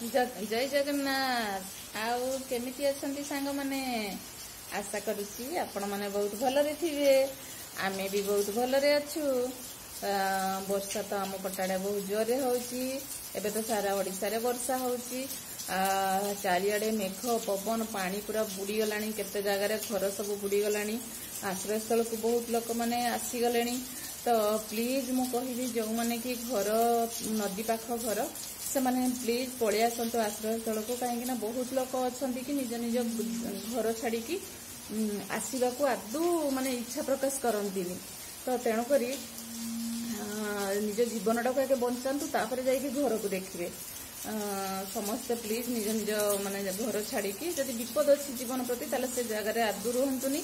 जय जगन्नाथ आउ केमिति अछंती सांग माने आशा करूची आपण माने बहुत भलरे थिबे आमे भी बहुत भलरे अछु। वर्षा तो आम पटाड़े बहुत जोरे होची एबे तो सारा ओडिसा रे वर्षा होची। चारिआडे मेघ पवन पानी पूरा बुड़ी गलानी केते जगह रे घर सब बुड़ी गलानी आश्रय स्थल को बहुत लोक माने आसी गलेनी। तो प्लीज मु कहिबी जो माने कि घर नदी पाख घर से माने प्लीज पड़े आसतु आश्रय स्थल को कहीं बहुत लोक अच्छा कि निज निज घर छाड़ी आसवा को आदू माने इच्छा प्रकाश करती। तो तेणुक निज जीवन टाक आगे बंचातु तापर जाइए घर को देखिए। समस्ते प्लीज निज निज माने घर छाड़ी जदि विपद अच्छी जीवन प्रति ताले से जगह आदू रुहतुनि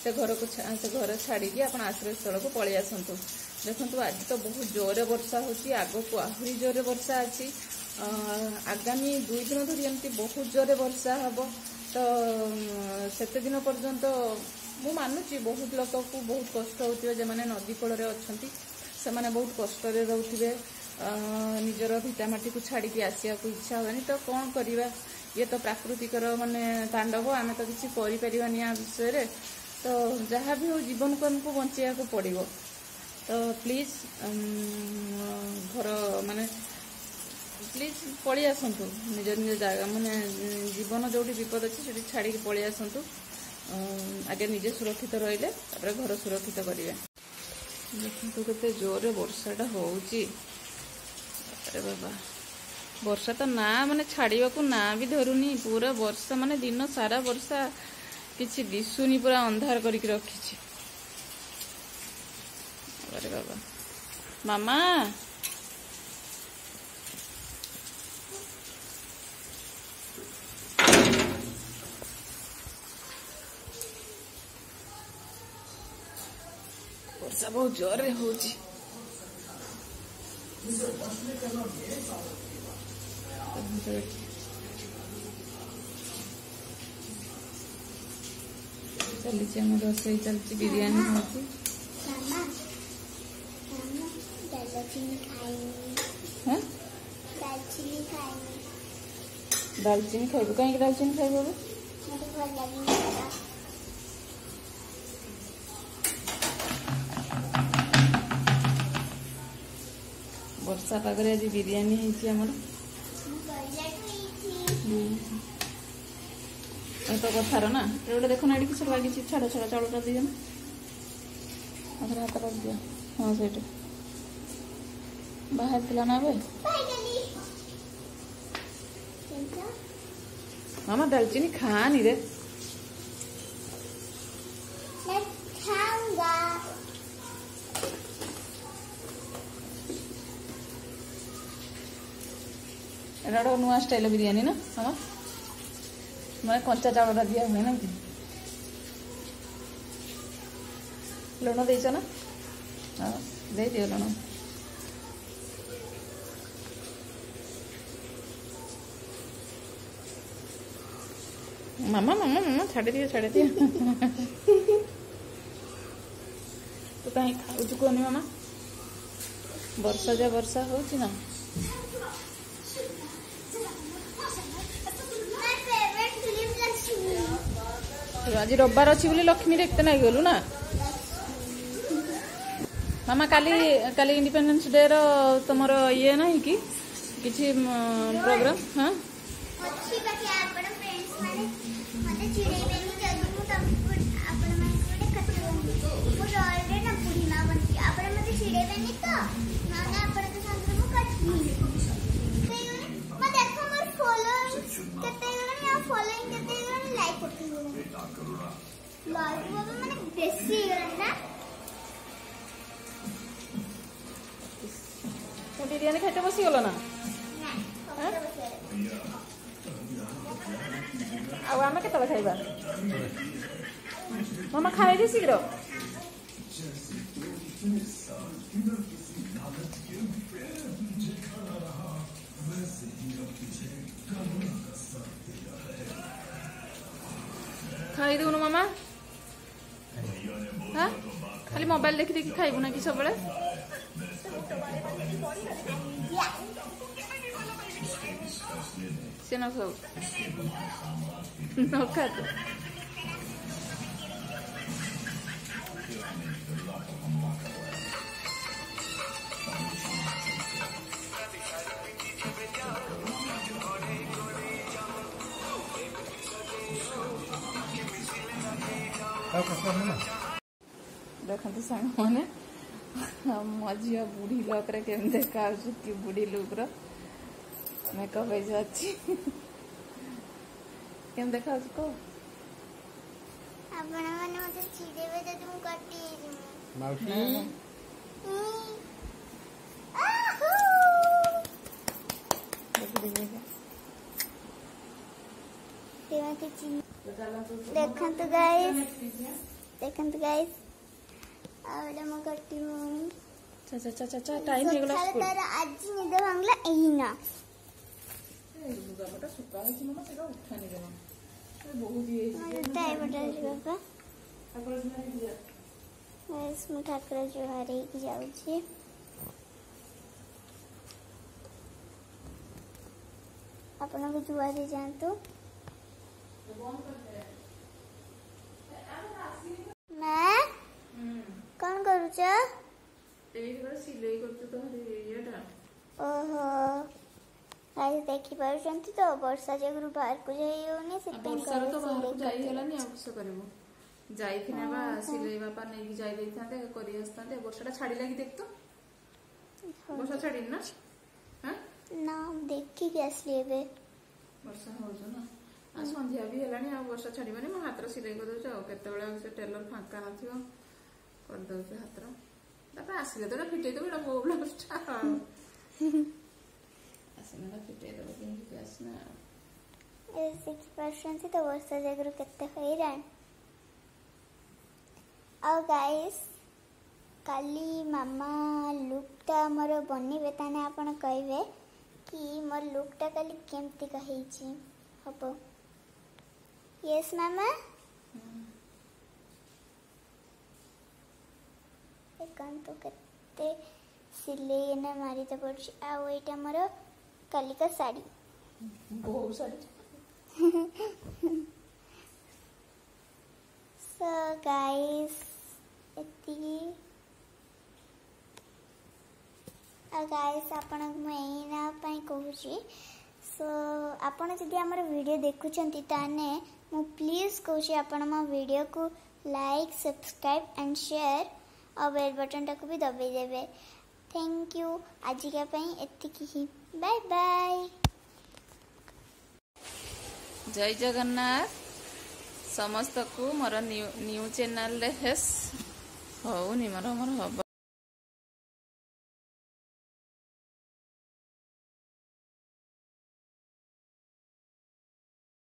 से घर को से घर छाड़ी आप आश्रय स्थल को पलि आसतु। देखु आज तो बहुत जोरे वर्षा होची आग को आहरी जोरे वर्षा अच्छी आगामी 2 दिन धरी एमती बहुत जोरे वर्षा हम। तो सेते दिन पर्यंत मु मानुची बहुत लोक को बहुत कष्ट होतिबे जे माने नदी कूल रे अछंती से माने बहुत कष्ट रे रहउथिबे निजर भिटामाटी को छाड़ी के आसिया को इच्छा होनी। तो कौन करिबा ये तो प्राकृतिक माने तांडव आमे तो किछि करि परिबानी आ विषय रे। तो जहाँ भी हो जीवन को हमको बंचिया को पड़ो। तो प्लीज घर माने प्लीज पलि आसतु निज निज जगह माने जीवन जो विपद अच्छी से छाड़ी पलि आसतु। आगे निजे सुरक्षित रहिले तापर घर सुरक्षित करेंगे। देखो केते जोरे वर्षाटा होउची। अरे बाबा वर्षा तो ना माने छाड़िया को ना भी धरुनी पूरा वर्षा माने दिन सारा वर्षा किसी दिशुनी पूरा अंधार करके रखी। अरे बाबा मामा वर्षा बहुत जोरे होची। चली आम रोसई चलती बिरयानी होती। दालचीनी खाइबू कहीं दालचीनी खाइबू वर्षा पागरे आज बिरयानी होती आमर। तो कथार ना गोटे देखना ये किसी लगी छाड़ छाड़ चाउटा दिए ना हाथ रख दिया। हाँ से बाहर थिला ना बे मामा दालचीनी खानी रे एटा नुआ स्टाइल बिरयानी ना मामा मैं कंचा चाउटा दिया हुए ना कि लुण देच ना। हाँ दे दियो लुण। मामा मामा मामा छाड़ दियो तो कहीं खाऊ कहनी मामा वर्षा जा वर्षा होची ना। आज रविवार अच्छी बोली लक्ष्मी देखते ना गलु ना मामा काली इंडिपेंडेंस डे रो तुम ये ना कि किसी प्रोग्राम। हाँ बिरयानी खाते बसी गल ना आम के खाइबा मामा खाई दे शीघ्र। खाई दून मामा। हाँ खाली मोबाइल देखी देखी खाइबू ना कि सब से न खाऊ न खा तो देखते सांग मैंने मो झील बुढ़ी लुक रे देखा कि बुढ़ी लुक मेकअप केम देखा को आपण माने मते चिड़ेबे त तुम कटी माउसी देखंतु गाइस आबे म कटी मु चा टाइम हे गला स्कूल तार आज निद भांगला एहिना ए लुगापटा सुका है मम्मा सेटा उठानी देना ए बहुत ही है टाइ बटा बाबा ठाकुर जुहारी दिया गाइस मु ठाकुर जुहारी जाउ छी अपन को जुहारी जानतो मैं कौन करू छ सिलाई करते तो येटा ओहो गाइस देखि पारुचंती तो वर्षा जगरु बाहर को जाई होनी से वर्षा तो बाहर को जाई हेलानी आवश्य करबो जाई थिने बा सिलाई बापा नै कि जाई दैथांते करी आस्तांते वर्षाटा छाडी लागी देख तो वर्षा छाडी ना हां ना देखि के असली बे वर्षा हो जो ना आ संध्या भी हेलानी आ वर्षा छाडी माने म हात्र सिलाई कर दो छ केते बेला से टेलर फांका नथियो कर दो छ हात्र तापर आसीले तो फिटे तो बड़ा मो ब्लाउजटा आसना फिटे तो कि आसना ए 6% तो वर्षा जगरु केते हैरान आ गाइस काली मामा लुकटा मोर बनिबे ताने आपण कहबे कि मोर लुकटा काली केमती कहिछि हबो यस मामा एकांतो केते सिलाई ने मारी त पड़छि आ एटा मोर कालिका साड़ी बहुत साड़ी सो गाइस एती गाइस आपण मैना पई कहूची सो आपण जदि हमर वीडियो देखुचंती ताने मु प्लीज कहूची आपण म वीडियो को लाइक सब्सक्राइब एंड शेयर और बेल बटन टाको भी दबाई देबे थैंक यू आज का पई एतिकी ही बाय बाय जय जगन्नाथ समस्त को मोर न्यू चैनल रे हेस होउनी मोर हब